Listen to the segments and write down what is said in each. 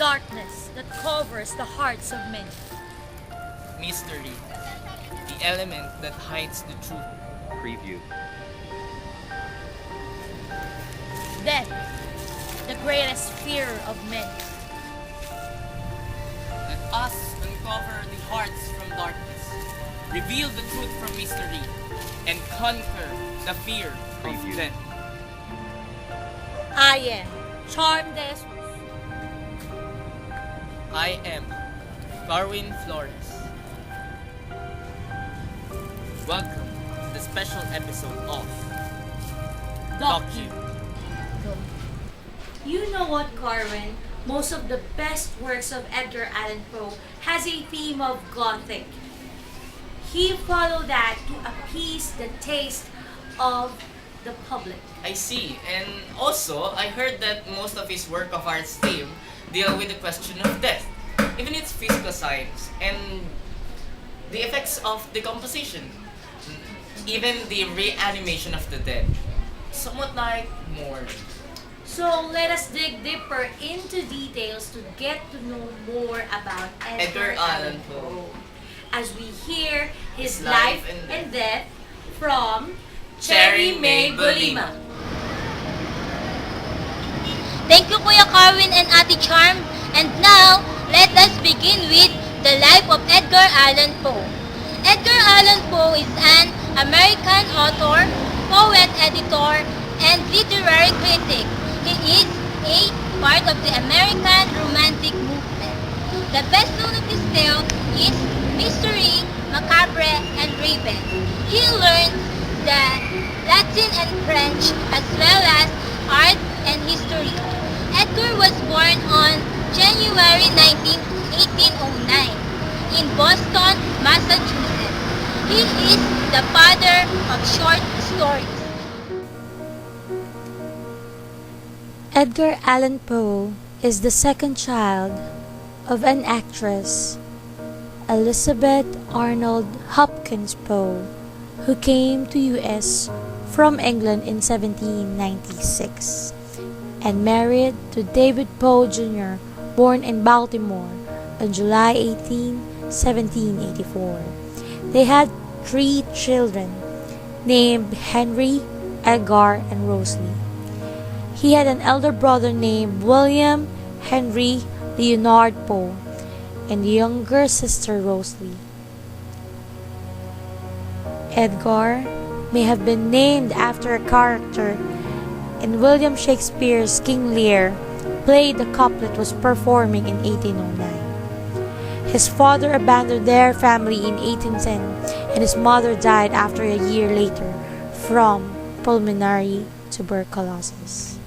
darkness that covers the hearts of men. Mystery, the element that hides the truth. Preview. Death, the greatest fear of men. Let us uncover the hearts from darkness, reveal the truth from mystery, and conquer the fear Preview. of death. I am Charmane de Jesus. I am Carwin Flores. Welcome to the special episode of Docu. You know what, Carwin? Most of the best works of Edgar Allan Poe has a theme of Gothic. He followed that to appease the taste of the public. I see, and also I heard that most of his work of art's theme deal with the question of death, even its physical signs and the effects of decomposition, even the reanimation of the dead, somewhat like mourning. So let us dig deeper into details to get to know more about Edgar Allan Poe as we hear his life and death from May Bolima. Thank you, Kuya Carwin and Ate Charm. And now, let us begin with the life of Edgar Allan Poe. Edgar Allan Poe is an American author, poet, editor, and literary critic. He is a part of the American Romantic movement. The best known of his tale is Mystery, Macabre, and Raven. He learned the Latin and French as well as art and history. Edgar was born on January 19, 1809 in Boston, Massachusetts. He is the father of short stories. Edgar Allan Poe is the second child of an actress, Elizabeth Arnold Hopkins Poe, who came to U.S. from England in 1796 and married to David Poe Jr., born in Baltimore on July 18, 1784. They had 3 children named Henry, Edgar, and Rosalie. He had an elder brother named William Henry Leonard Poe and a younger sister, Rosalie. Edgar may have been named after a character in William Shakespeare's King Lear, play the couplet was performing in 1809. His father abandoned their family in 1810 and his mother died after a year later from pulmonary tuberculosis.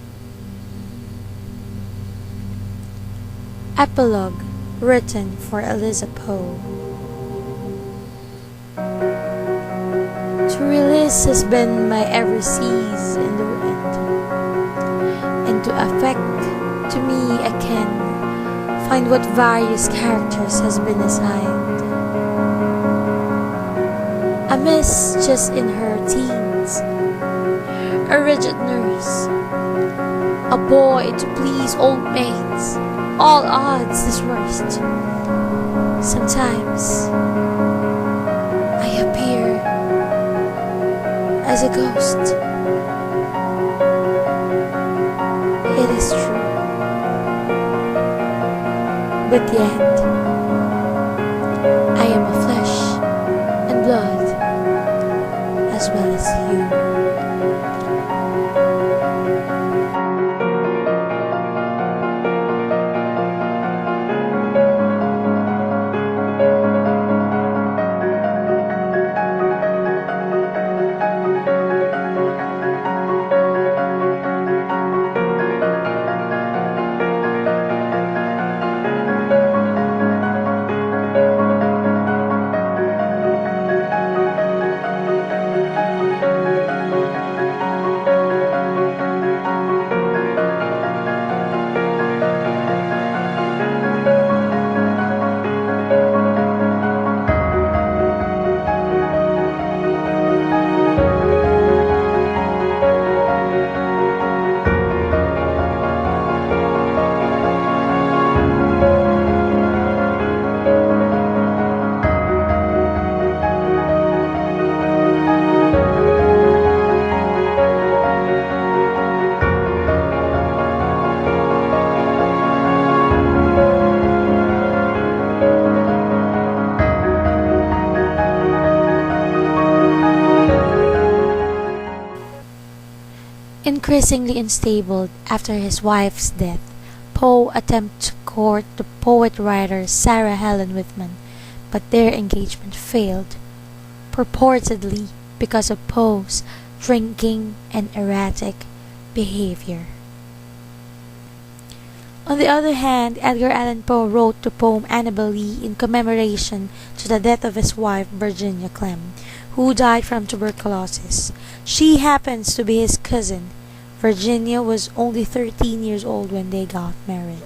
Epilogue written for Eliza Poe. To release has been my every seas in the wind, and to affect to me I can find what various characters has been assigned. A miss just in her teens, a rigid nurse, a boy to please old maids, all odds is worst. Sometimes I appear as a ghost. It is true, but yet I am of flesh and blood as well as you. Increasingly unstable after his wife's death, Poe attempted to court the poet-writer Sarah Helen Whitman, but their engagement failed, purportedly because of Poe's drinking and erratic behavior. On the other hand, Edgar Allan Poe wrote the poem Annabel Lee in commemoration to the death of his wife Virginia Clem, who died from tuberculosis. She happens to be his cousin. Virginia was only 13 years old when they got married.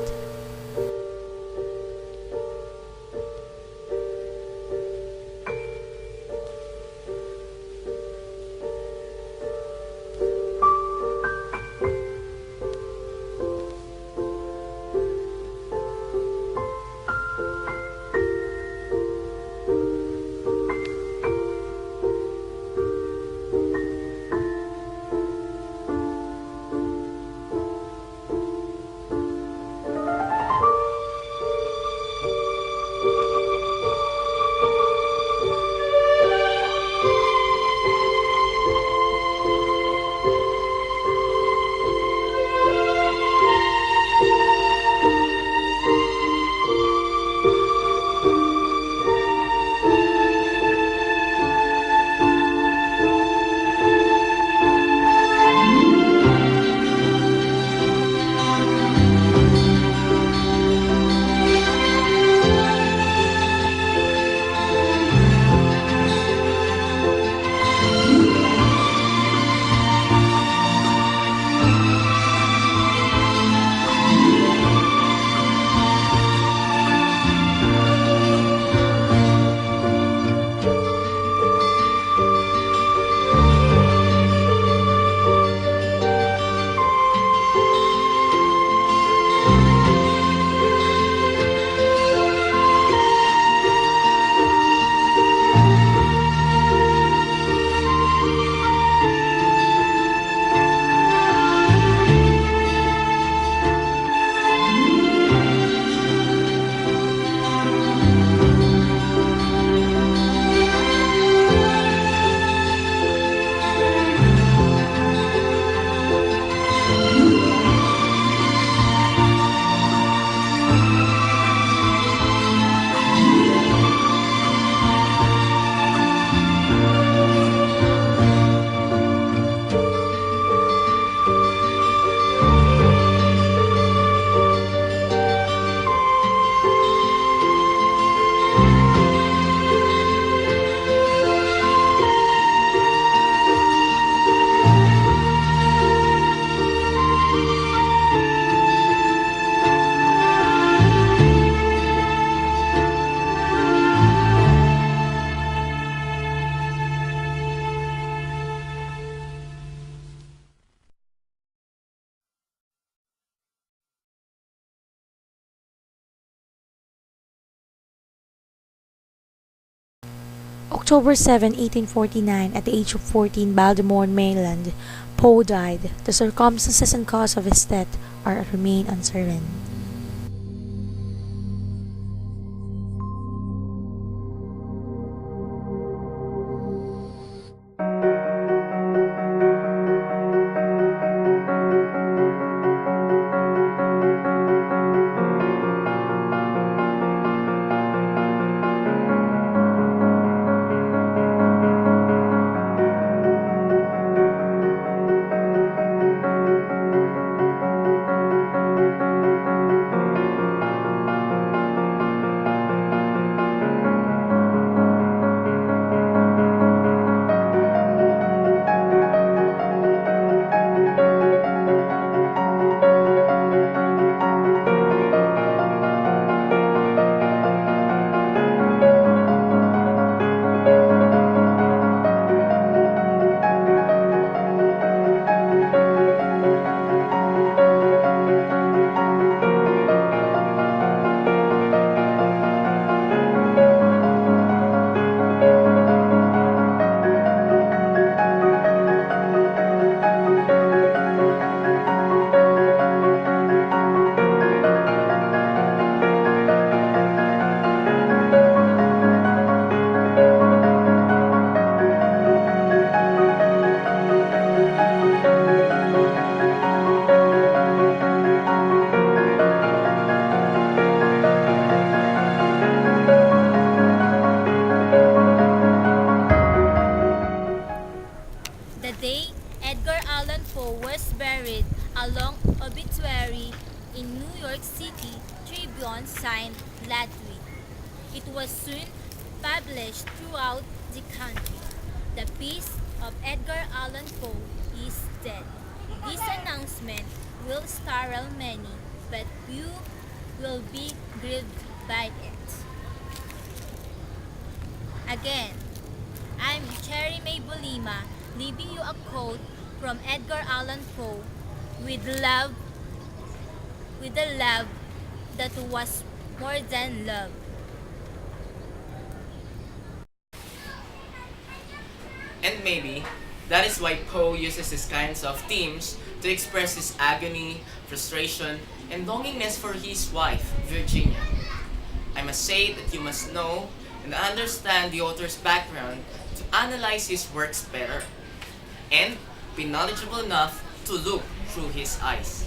October 7, 1849, at the age of 14, Baltimore, Maryland, Poe died. The circumstances and cause of his death remain uncertain. in New York City Tribune signed gladly. It was soon published throughout the country. The peace of Edgar Allan Poe is dead. This announcement will startle many, but few will be grieved by it. Again, I'm May Bolima, leaving you a quote from Edgar Allan Poe, with a love that was more than love. And maybe that is why Poe uses these kinds of themes to express his agony, frustration, and longingness for his wife, Virginia. I must say that you must know and understand the author's background to analyze his works better, and be knowledgeable enough to look through his eyes.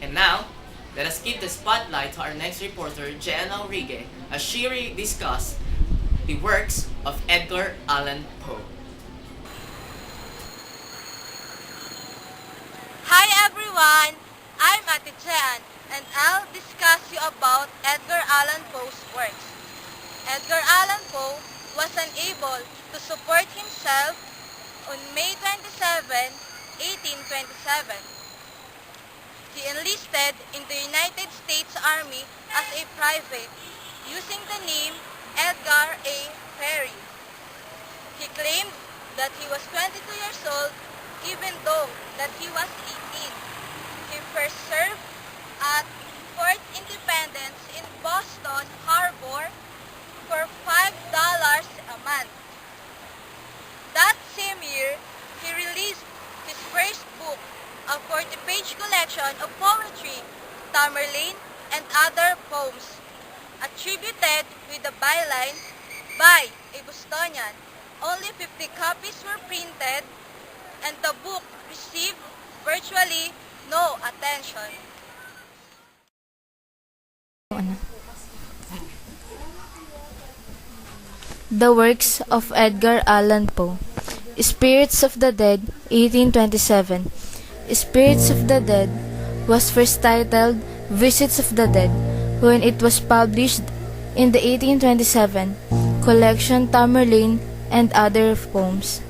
And now, let us give the spotlight to our next reporter, Jeanne Jaurigue, as she discusses the works of Edgar Allan Poe. Hi everyone! I'm Ate Jeanne, and I'll discuss you about Edgar Allan Poe's works. Edgar Allan Poe was unable to support himself on May 27, 1827. He enlisted in the United States Army as a private using the name Edgar A. Ferry. He claimed that he was 22 years old even though that he was 18. He first served at Fort Independence in Boston Harbor for $5 a month. That same year, he released his first book, a 40-page collection of poetry, Tamerlane, and other poems, attributed with the byline, by a Bostonian. Only 50 copies were printed, and the book received virtually no attention. The works of Edgar Allan Poe. Spirits of the Dead, 1827. Spirits of the Dead was first titled Visits of the Dead when it was published in the 1827 collection Tamerlane and Other Poems.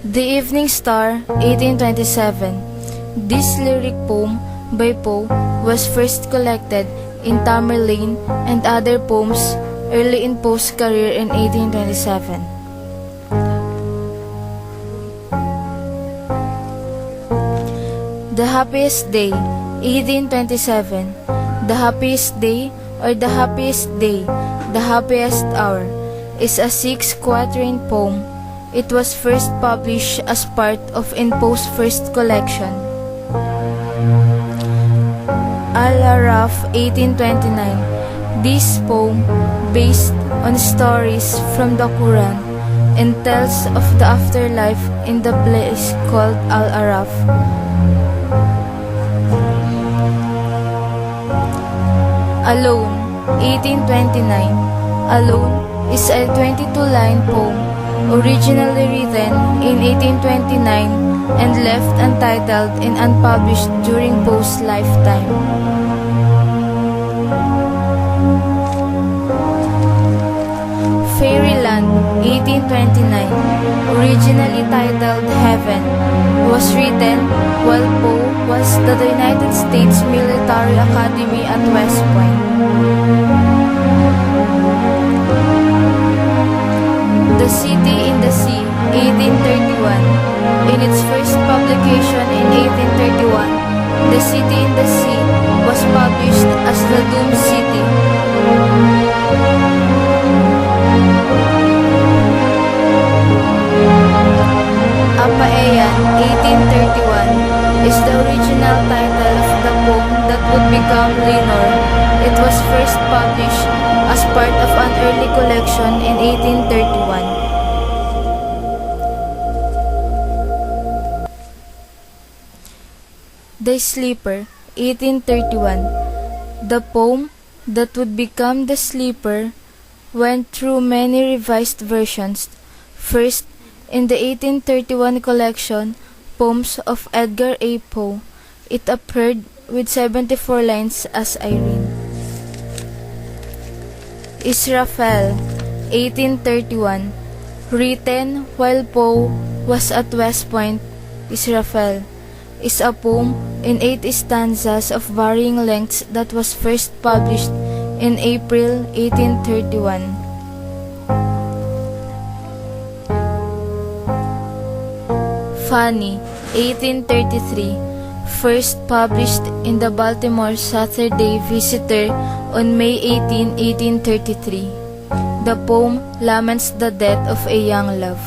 The Evening Star, 1827. This lyric poem by Poe was first collected in Tamerlane and Other Poems early in Poe's career in 1827. The Happiest Day, 1827. The Happiest Day or The Happiest Day, The Happiest Hour is a 6-quatrain poem. It was first published as part of in Poe's first collection. Al-Araf, 1829. This poem, based on stories from the Quran, and tells of the afterlife in the place called Al-Araf. Alone, 1829. Alone is a 22-line poem originally written in 1829 and left untitled and unpublished during Poe's lifetime. Fairyland, 1829, originally titled Heaven, was written while Poe was at the United States Military Academy at West Point. The City in the Sea, 1831. In its first publication in 1831, The City in the Sea was published as The Doomed City. Apaean, 1831, is the original title of the poem that would become Lenore. It was first published as part of an early collection in 1831. The Sleeper, 1831. The poem that would become The Sleeper went through many revised versions. First, in the 1831 collection, Poems of Edgar A. Poe. It appeared with 74 lines as I read. Israfel, 1831. Written while Poe was at West Point, Israfel is a poem in 8 stanzas of varying lengths that was first published in April 1831. Fanny, 1833, first published in the Baltimore Saturday Visitor on May 18, 1833. The poem laments the death of a young love.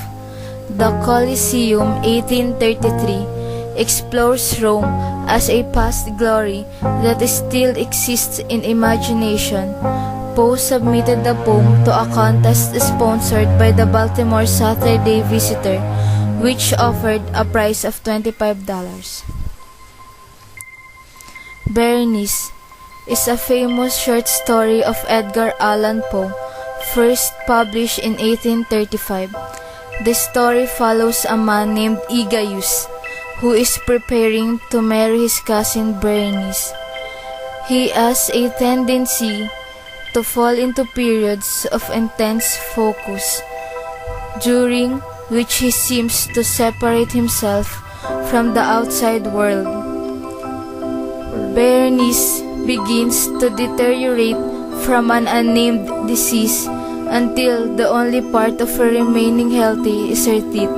The Coliseum, 1833, explores Rome as a past glory that still exists in imagination. Poe submitted the poem to a contest sponsored by the Baltimore Saturday Visitor, which offered a prize of $25. Berenice is a famous short story of Edgar Allan Poe, first published in 1835. The story follows a man named Aegeus, who is preparing to marry his cousin Berenice. He has a tendency to fall into periods of intense focus, during which he seems to separate himself from the outside world. Berenice begins to deteriorate from an unnamed disease until the only part of her remaining healthy is her teeth,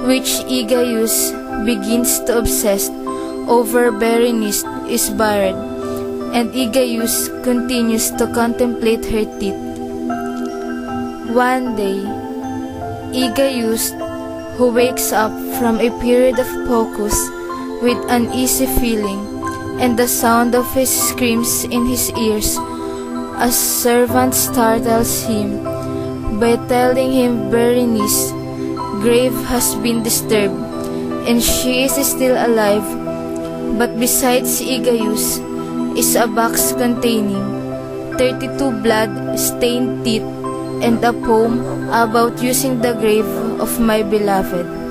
which Aegeus begins to obsess over. Berenice is buried, and Aegeus continues to contemplate her teeth. One day, Aegeus, who wakes up from a period of focus with uneasy feeling and the sound of his screams in his ears, a servant startles him by telling him Berenice's grave has been disturbed and she is still alive, but besides Aegeus is a box containing 32 blood-stained teeth and a poem about using the grave of my beloved.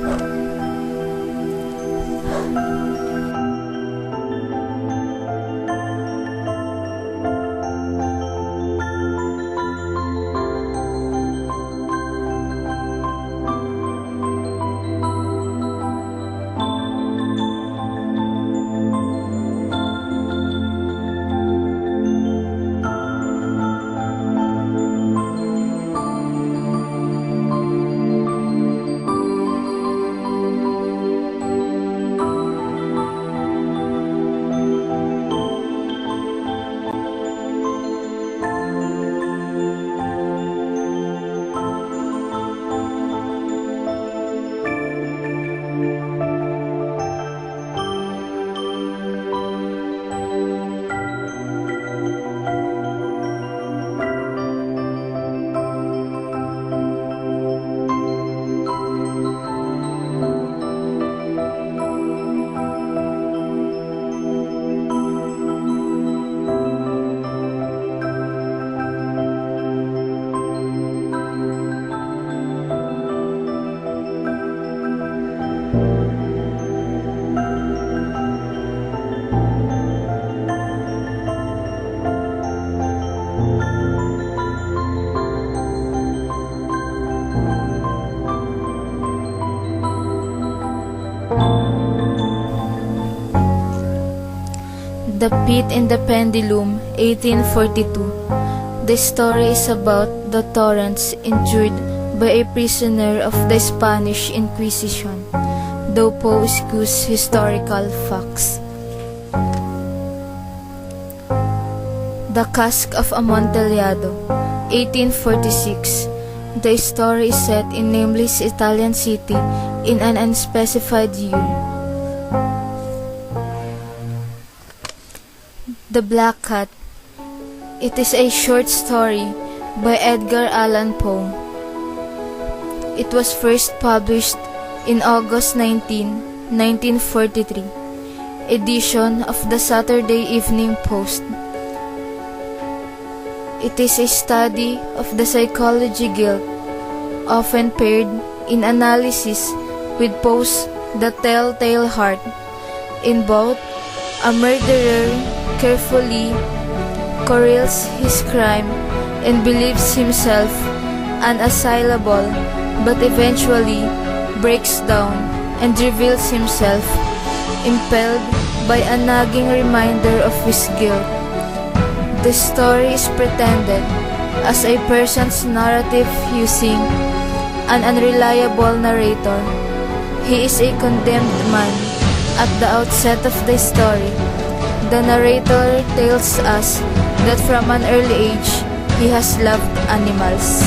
The Pit in the Pendulum, 1842. The story is about the torments endured by a prisoner of the Spanish Inquisition, though Poe eschews historical facts. The Cask of Amontillado, 1846. The story is set in nameless Italian city in an unspecified year. The Black Cat. It is a short story by Edgar Allan Poe. It was first published in August 19, 1943, edition of the Saturday Evening Post. It is a study of the psychology guilt, often paired in analysis with Poe's the telltale heart. In both, a murderer carefully corrals his crime and believes himself unassailable, but eventually breaks down and reveals himself impelled by a nagging reminder of his guilt. The story is pretended as a person's narrative using an unreliable narrator. He is a condemned man. At the outset of the story, the narrator tells us that from an early age, he has loved animals.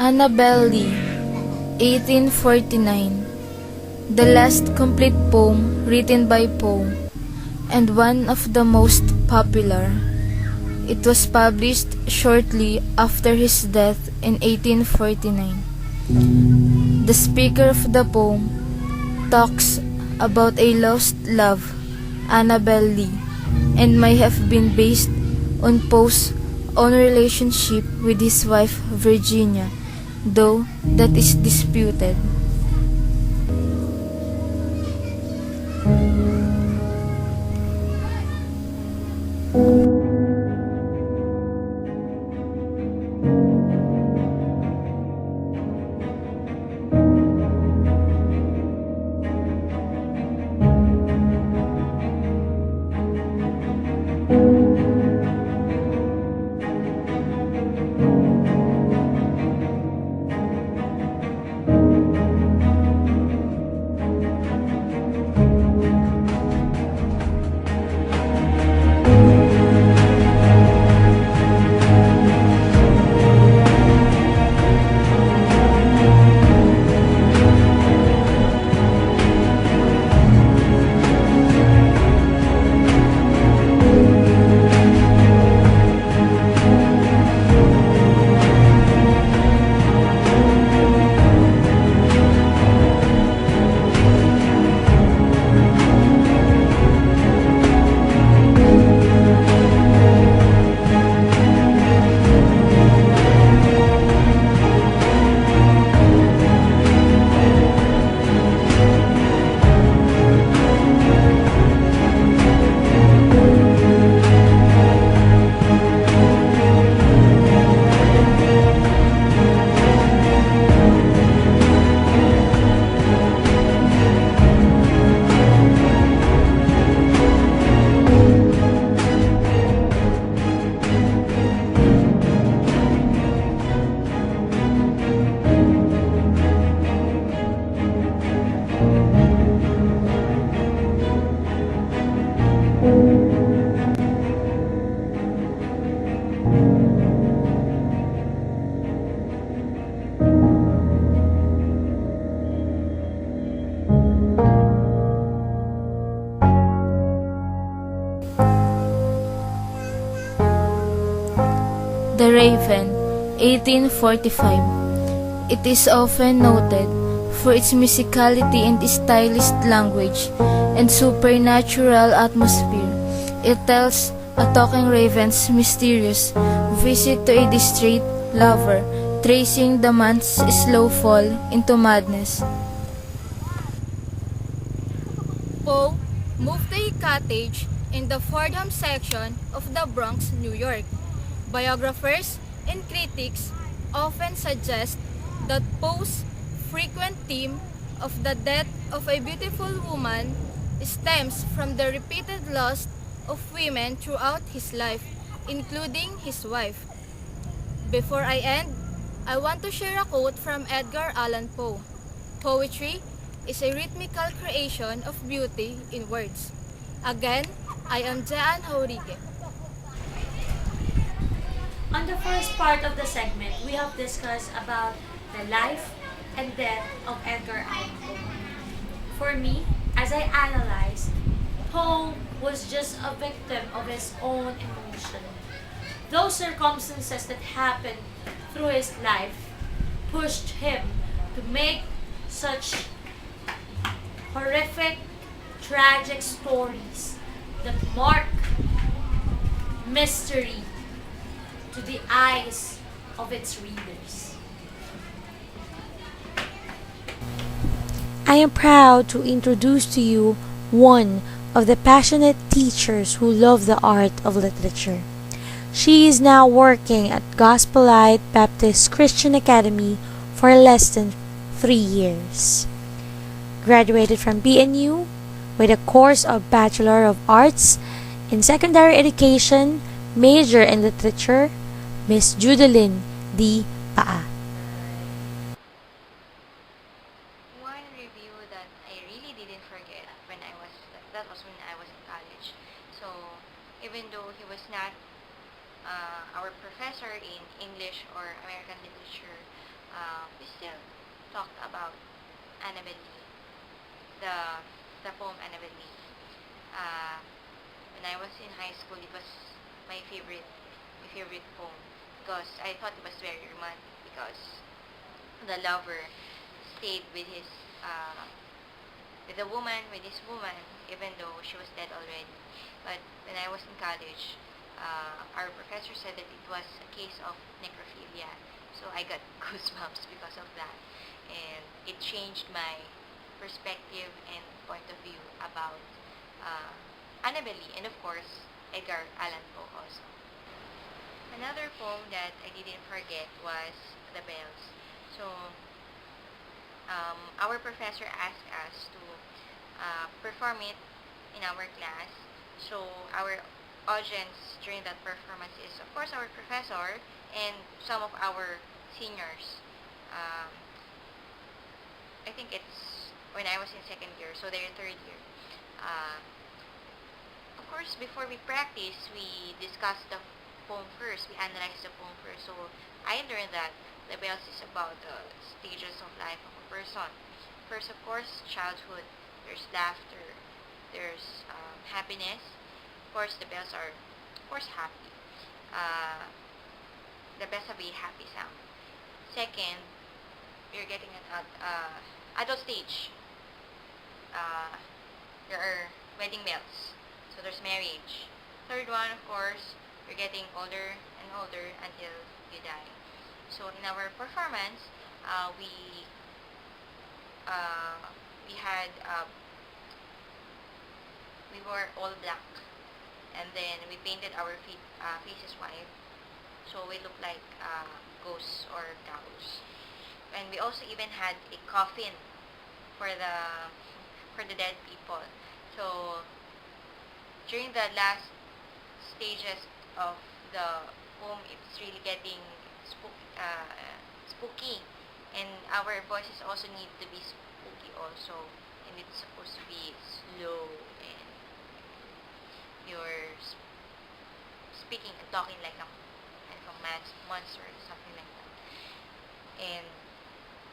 Donabel Lee, 1849. The last complete poem written by Poe, and one of the most popular. It was published shortly after his death in 1849. The speaker of the poem talks about a lost love, Donabel Lee, and may have been based on Poe's own relationship with his wife Virginia, though that is disputed. The Raven, 1845. It is often noted for its musicality and stylish language and supernatural atmosphere. It tells a talking raven's mysterious visit to a distraught lover, tracing the man's slow fall into madness. Poe moved to a cottage in the Fordham section of the Bronx, New York. Biographers and critics often suggest that Poe's frequent theme of the death of a beautiful woman stems from the repeated loss of women throughout his life, including his wife. Before I end, I want to share a quote from Edgar Allan Poe. Poetry is a rhythmical creation of beauty in words. Again, I am Jeanne Jaurigue. On the first part of the segment, we have discussed about the life and death of Edgar Allan Poe. For me, as I analyzed, Poe was just a victim of his own emotion. Those circumstances that happened through his life pushed him to make such horrific, tragic stories that mark mystery to the eyes of its readers. I am proud to introduce to you one of the passionate teachers who love the art of literature. She is now working at Gospel Light Baptist Christian Academy for less than 3 years. Graduated from BNU with a course of Bachelor of Arts in Secondary Education, major in Literature, Miss Judalyn D. Paa. One review that I really didn't forget that was when I was in college. So even though he was not our professor in English or American literature, we still talked about Annabel Lee, the poem Annabel Lee. When I was in high school, it was my favorite poem because I thought it was very romantic because the lover stayed with his with this woman, even though she was dead already. But when I was in college, our professor said that it was a case of necrophilia, so I got goosebumps because of that, and it changed my perspective and point of view about Annabel Lee, and of course Edgar Allan Poe also. Another poem that I didn't forget was The Bells. So our professor asked us to perform it in our class. So our audience during that performance is, of course, our professor and some of our seniors. I think it's when I was in second year, so they're third year. Of course, before we practice, we discuss the poem first. We analyze the poem first. So I learned that the bells is about the stages of life of a person. First, of course, childhood. There's laughter. There's happiness. Of course, the bells are, of course, happy. The bells have a happy sound. Second, you're getting an adult stage. There are wedding bells. So there's marriage. Third one, of course, you're getting older and older until you die. So in our performance, we had we wore all black, and then we painted our faces white, so we look like ghosts or cows. And we also even had a coffin for the dead people. So during the last stages of the poem, it's really getting spooky, and our voices also need to be spooky also, and it's supposed to be slow. And speaking and talking like a monster or something like that.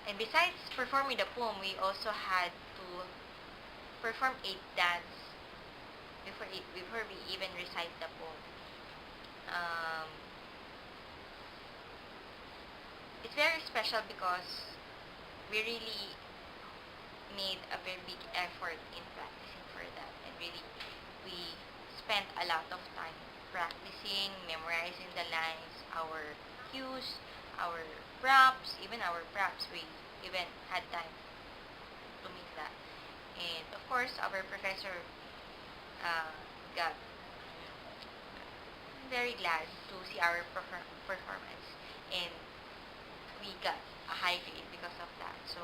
And besides performing the poem, we also had to perform a dance before we even recite the poem. It's very special because we really made a very big effort in practicing for that, and really we spent a lot of time practicing, memorizing the lines, our cues, our props, we even had time to make that. And of course, our professor got very glad to see our performance, and we got a high grade because of that. So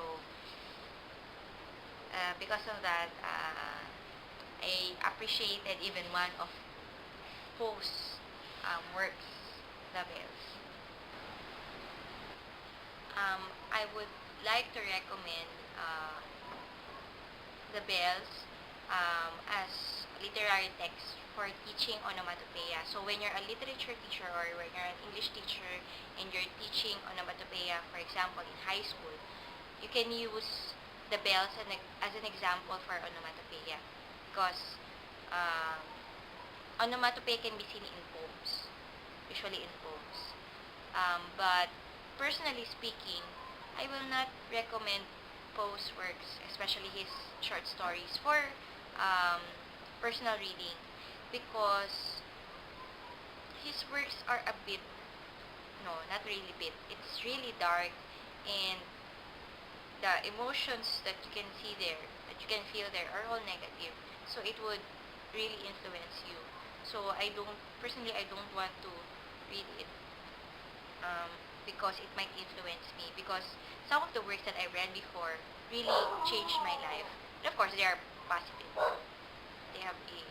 because of that, I appreciated even one of Poe's works, The Bells. I would like to recommend The Bells as literary text for teaching onomatopoeia. So when you're a literature teacher or when you're an English teacher and you're teaching onomatopoeia, for example, in high school, you can use The Bells as an example for onomatopoeia, because onomatopoeia can be seen in poems, usually in poems. But personally speaking, I will not recommend Poe's works, especially his short stories, for personal reading, because his works are a bit, no, not really bit, it's really dark, and the emotions that you can see there, that you can feel there, are all negative, so it would really influence you. So I don't want to read it because it might influence me, because some of the works that I read before really changed my life. And of course, they are positive. They have a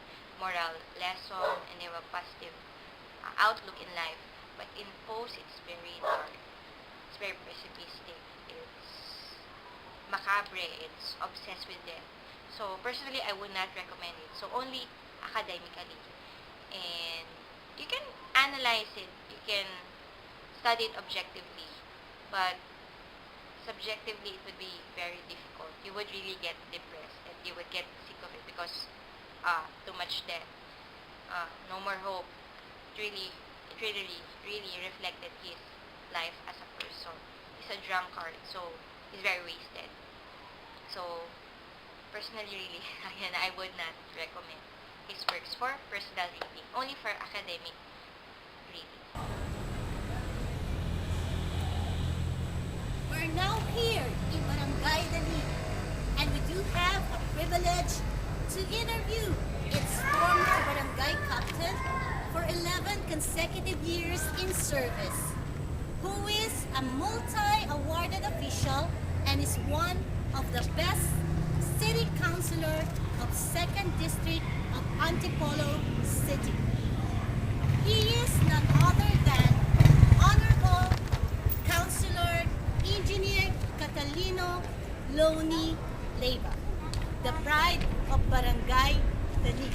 moral lesson and they have a positive outlook in life. But in Poe's, it's very dark. It's very pessimistic. It's macabre. It's obsessed with death. So personally, I would not recommend it. So only academically. And you can analyze it. You can study it objectively. But subjectively, it would be very difficult. You would really get depressed and you would get sick of it because too much death, no more hope. It really reflected his life as a person. He's a drunkard, so he's very wasted. So personally, really, again, I would not recommend his works for personal reading, only for academic reading. We're now here in Barangay Dani, and we do have a privilege to interview its former barangay captain for 11 consecutive years in service, who is a multi-awarded official and is one of the best city councilor of 2nd District of Antipolo City. He is none other than Honorable Councilor Engineer Catalino Loni Leyva, the pride of Barangay Dani.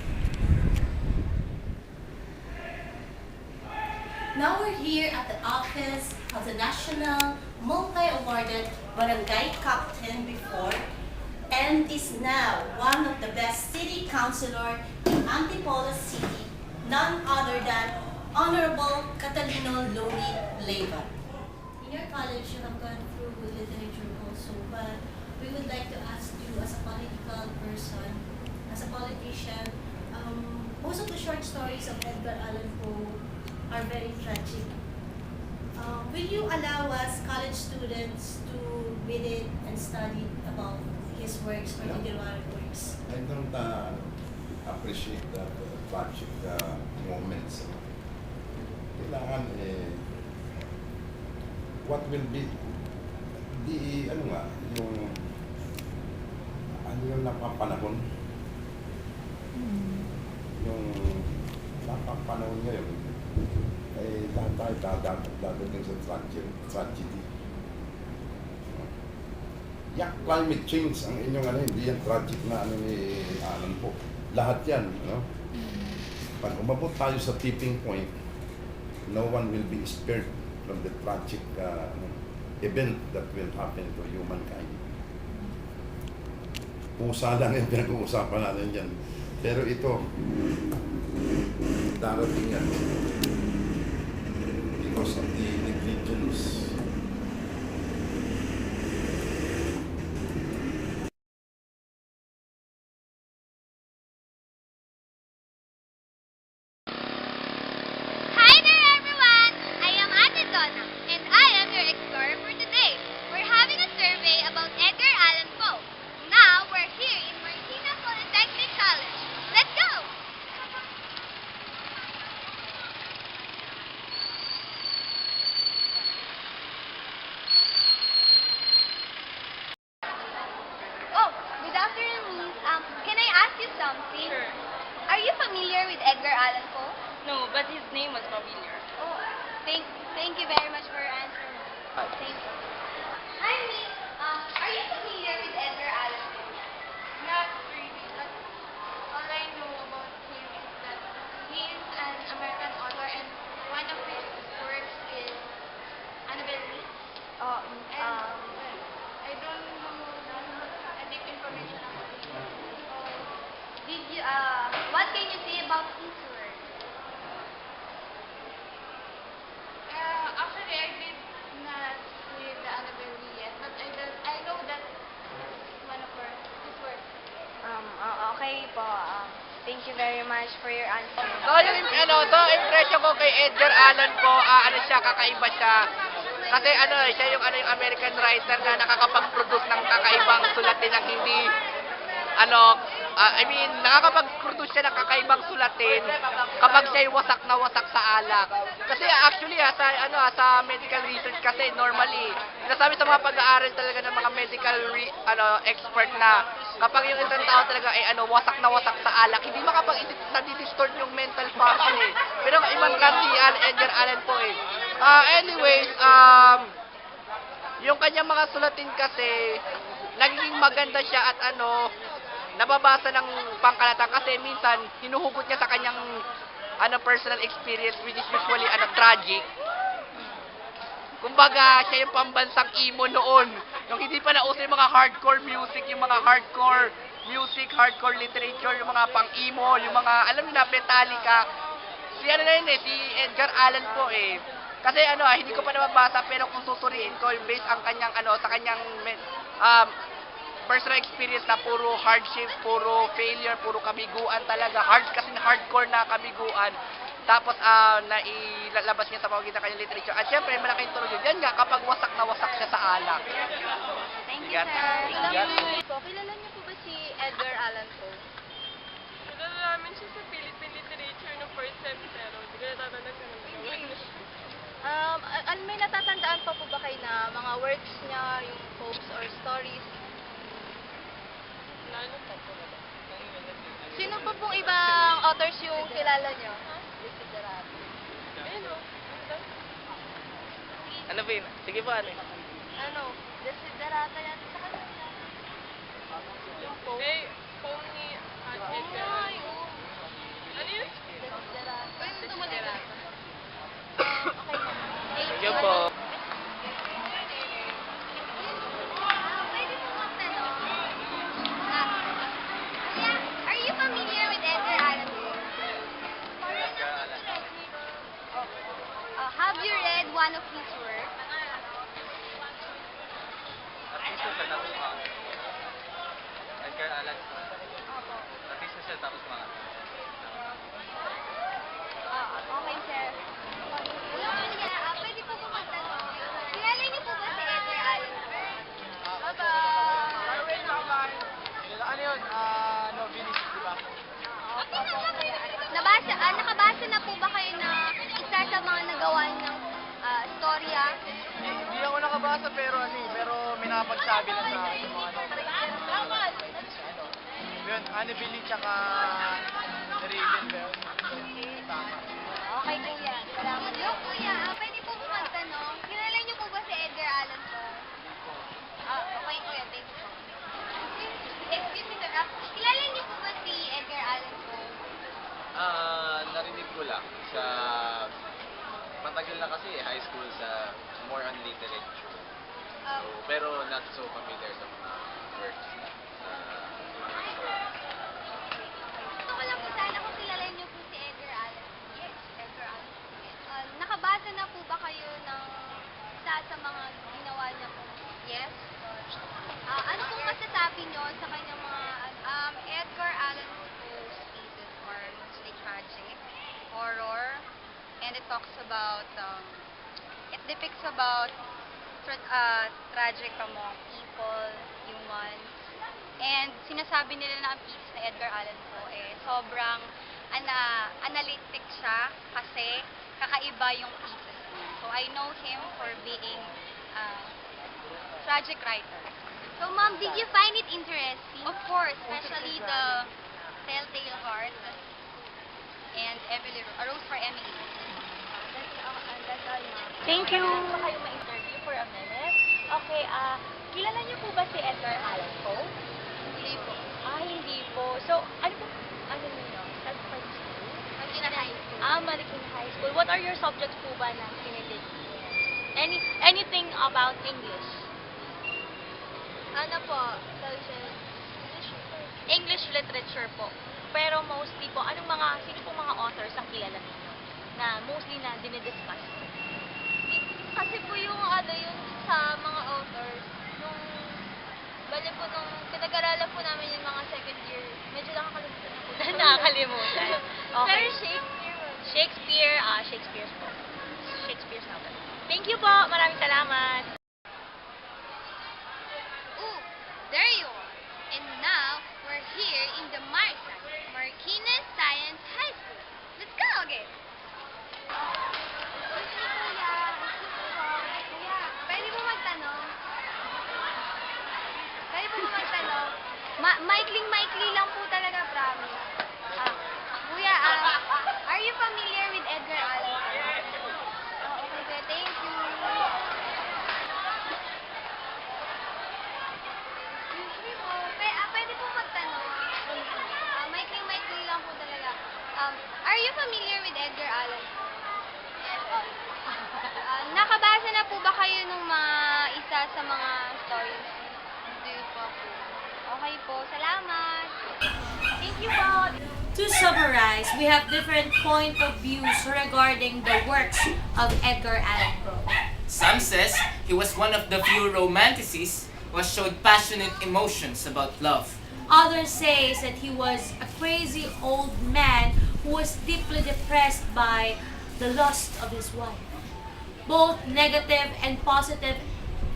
Now we're here at the office of the National Multi-Awarded Barangay Captain before, and is now one of the best city councilor in Antipolo City, none other than Honorable Catalino Loni Leyva. In your college, you have gone through literature also, but we would like to ask you, as a political person, as a politician, most of the short stories of Edgar Allan Poe are very tragic. Will you allow us, college students, to read it and study about his works or literary works? I don't appreciate that tragic moments. Kailangan what will be yung napapanahon, yung napapanahon ngayon, ay lahat tayo dadating sa tragedy. Yak climate change ang inyong hindi yan tragic na ni Allan po. Lahat yan, Pag umabot tayo sa tipping point, no one will be spared from the tragic event that will happen to humankind. Pusa lang yung pinag-uusapan natin dyan. Pero ito, darating yan because of the negligence. Hi there everyone! I am Ate Donna and I am your explorer for today. We're having a survey about Edgar Allan Poe. Now we're here in Medina Polytechnic College. Let's go! Oh, good afternoon, Miss. Can I ask you something? Sure. Are you familiar with Edgar Allan Poe? No, but his name was familiar. Oh, thank you very much for answering. Thank you. Hi, Miss. Are you familiar with Edgar Allan Poe? Not really, but all I know about him is that he is an American author and one of his works is Donabel Dagsil. Oh, I don't know a deep information about him. what can you say about his work? Actually, I did not read the Annabelle Lee yet, but I know that one of his works. Okay po. Thank you very much for your answer. So, yung impression ko kay Edgar Allan Poe, kakaiba siya. Kasi siya yung American writer na nakakapag-produce ng kakaibang sulatin ng hindi nakakapag-produce siya ng kakaibang sulatin kapag siya'y wasak na wasak sa alak. Kasi actually sa medical research kasi normally sinasabi sa mga pag-aaral talaga ng mga medical expert na kapag yung isang tao talaga ay wasak na wasak sa alak, hindi nadidistort yung mental function eh. Pero ibang kasi Edgar Allan Poe eh. Anyways, yung kanyang mga sulatin kasi nagiging maganda siya at nababasa ng pangkalatan kasi minsan hinuhugot niya sa kanyang personal experience which is usually tragic. Kumbaga, siya yung pambansang emo noon. Yung hindi pa nauso yung mga hardcore music, yung mga hardcore music, hardcore literature, yung mga pang-emo, yung mga, alam niyo na, Metallica. Si Edgar Allan Poe eh. Kasi hindi ko pa nababasa pero kung susuriin ko, based ang kanyang sa kanyang personal experience na puro hardship, puro failure, puro kabiguan talaga. Hardcore na kabiguan. Tapos nailalabas niya sa pamamagitan ng kanyang literature. At syempre, malaking tulong yun. Yan nga, kapag wasak na wasak siya sa alak. Thank you, sir. Po, kilala niyo po ba si Edgar Allan Poe? Kilala namin siya sa Philippine literature ng first sem, pero hindi ko natatandaan ka naman. May natatandaan pa po ba kayo na mga works niya, yung poems or stories? Lalo pa po. Sino po pong ibang authors yung kilala niyo? Ayun o. Ano ba yun? Sige po, Desiderata yata sa kanila. Yung poem. Eh, poem ni Edgar. Ano yun? Desiderata. Desiderata. Okay. Sige po. Pwede po magtanong. Are you familiar with Edgar Allan Poe? Have you read one of his works? Edgar Allan Poe. Opo. Artista siya tapos mga. Okay, sir. Pwede po magtanong. Kilala niyo po ba si Edgar Allan Poe? Carwin, ano yun? Novelist, di ba? Nakabasa na po ba kayo na isa sa mga nagawa ng storya? Hindi ako nakabasa pero may nakapagsabi na sa mga yun, Annabelle tsaka Raven ba yun? Tama. Okay, kuya. Salamat. Yo, kuya, pwede po magtanong. Kilala niyo po ba si Edgar Allan Poe? Okay, kuya. Thank you. Excuse me, sir. Kilala niyo po ba si Edgar Allan Poe? Narinig ko lang sa Matagal na kasi high school sa more on literature. So, pero not so familiar sa mga works sa mga stories. Gusto ko lang po sana kung kilala niyo po si Edgar Allan. Yes, Edgar Allan. Nakabasa na po ba kayo ng isa sa mga ginawa niya po? Yes? Ano pong masasabi niyo sa kanyang mga Edgar Allan Poe's pieces are mostly tragic, horror, and it talks about, it depicts about tragic among people, humans, and sinasabi nila na ang piece na Edgar Allan Poe sobrang analytic siya kasi kakaiba yung pieces niya. So I know him for being a tragic writer. So, Ma'am, did you find it interesting? Of course, especially the Telltale Heart and A Rose for Emily. That's all, Ma'am. Thank you. Gusto kayo ma-interview for a minute. Okay, kilala niyo po ba si Edgar Allan Poe? Hindi po. Hindi po. So, ano niyo? Stanford School? Medina High School. Medina High School. What are your subjects po ba na pinili? Anything about English? Ano po? Social English literature po. Pero mostly po, sino po mga authors ang kilala ninyo? Na mostly na dinidiscuss? Kasi po yung yung sa mga authors, nung pinag-aralan po namin yung mga second year, medyo nakakalimutan na po. Nakakalimutan. Okay. Pero Shakespeare po. Shakespeare's novel. Thank you po. Maraming salamat. There you are. And now, we're here in the Marquina Science High School. Let's go again. Kuya, pwede po magtanong? Maikling-maikli lang po talaga, promise. Kuya, are you familiar with Edgar Allan Poe? Okay, thank you. Pwede po magtanong. Maikling-maikli lang po talaga. Are you familiar with Edgar Allan Poe? Yes. Nakabasa na po ba kayo nung isa sa mga stories? Hindi pa po. Okay po, salamat. Thank you po. To summarize, we have different point of views regarding the works of Edgar Allan Poe. Some says he was one of the few romanticists who showed passionate emotions about love. Others say that he was a crazy old man who was deeply depressed by the loss of his wife. Both negative and positive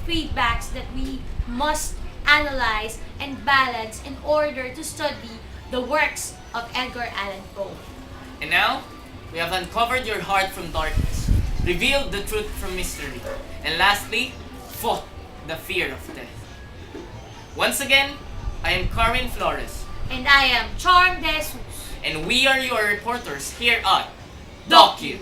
feedbacks that we must analyze and balance in order to study the works of Edgar Allan Poe. And now, we have uncovered your heart from darkness, revealed the truth from mystery, and lastly, fought the fear of death. Once again, I am Carwin Flores. And I am Charmane de Jesus. And we are your reporters here at Docu.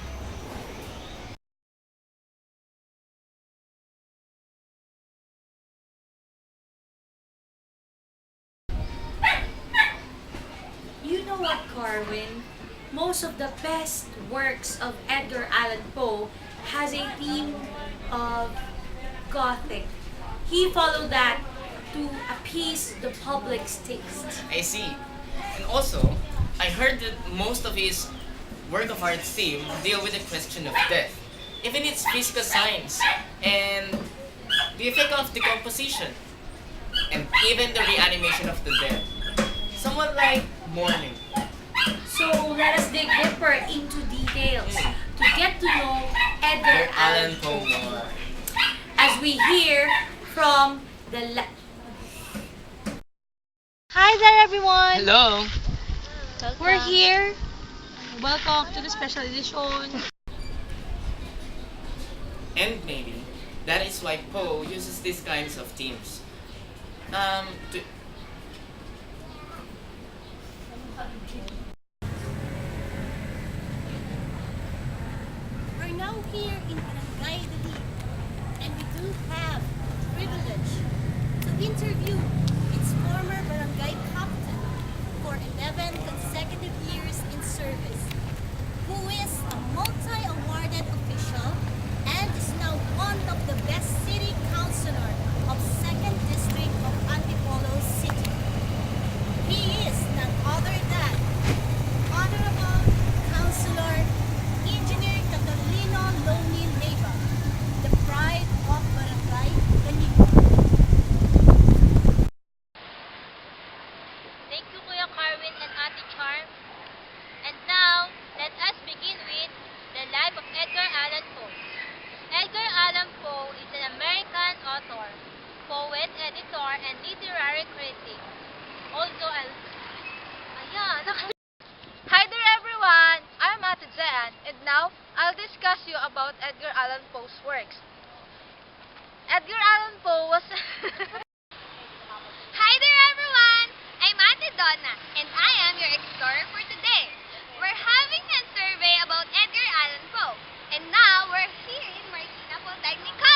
You know what, Carwin? Most of the best works of Edgar Allan Poe has a theme of Gothic. He followed that to appease the public's taste. I see. And also, I heard that most of his work of art theme deal with the question of death, even its physical signs, and the effect of decomposition, and even the reanimation of the dead. Somewhat like mourning. So let us dig deeper into details to get to know Edgar Allan Poe more. As we hear from the Hi there, everyone. Hello. We're here. Welcome to the special edition. And maybe that is why Poe uses these kinds of themes. We're now here in Barangay Dali, and we do have the privilege to interview its former barangay captain for 11 consecutive years in service, who is a multi-awarded official Jan, and now I'll discuss you about Edgar Allan Poe's works. Edgar Allan Poe was Hi there everyone! I'm Ate Donna, and I am your explorer for today. We're having a survey about Edgar Allan Poe, and now we're here in Marikina Polytechnic College.